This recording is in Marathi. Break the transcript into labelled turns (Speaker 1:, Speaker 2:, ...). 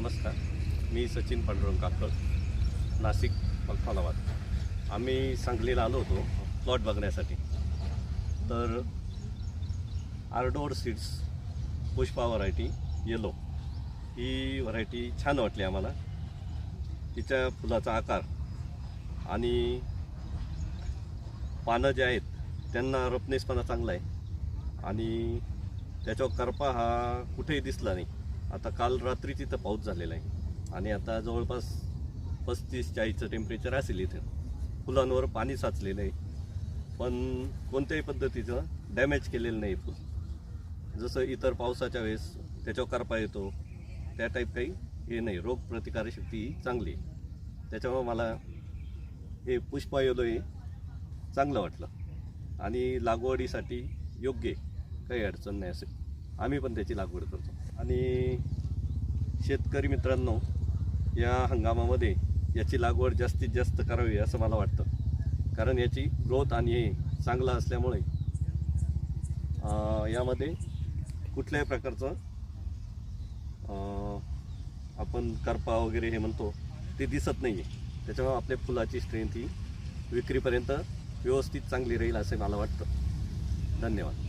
Speaker 1: नमस्कार, मी सचिन पांडुरंग काकड, नाशिक उस्मानाबाद. आम्ही सांगलीला आलो होतो प्लॉट बघण्यासाठी. तर Ardor seeds Pushpa variety yellow ही व्हरायटी छान वाटली आम्हाला. तिच्या फुलाचा आकार आणि पानं जे आहेत त्यांना रफनेसपणा चांगला आहे आणि त्याच्यावर करपा हा कुठेही दिसला नाही. आता काल रात्री तिथं पाऊस झालेला आहे आणि आता जवळपास 35-40चं टेम्परेचर असेल. इथं फुलांवर पाणी साचलेलं आहे, पण कोणत्याही पद्धतीचं डॅमेज केलेलं नाही फुल. जसं इतर पावसाच्या वेळेस त्याच्यावर करपा येतो त्या टाईप काही हे नाही. रोगप्रतिकारशक्ती ही चांगली आहे. त्याच्यामुळं मला हे पुष्पा येलो हे चांगलं वाटलं आणि लागवडीसाठी योग्य काही अडचण नाही असेल. आम्ही पण त्याची लागवड करतो. आणि शेतकरी मित्रांनो, या हंगामामध्ये याची लागवड जास्तीत जास्त करावी असं मला वाटतं. कारण याची ग्रोथ आणि हे चांगला असल्यामुळे यामध्ये कुठल्याही प्रकारचं आपण करपा वगैरे हे म्हणतो ते दिसत नाही आहे. त्याच्यामुळे आपल्या फुलाची स्ट्रेंथ ही विक्रीपर्यंत व्यवस्थित चांगली राहील असे मला वाटतं. धन्यवाद.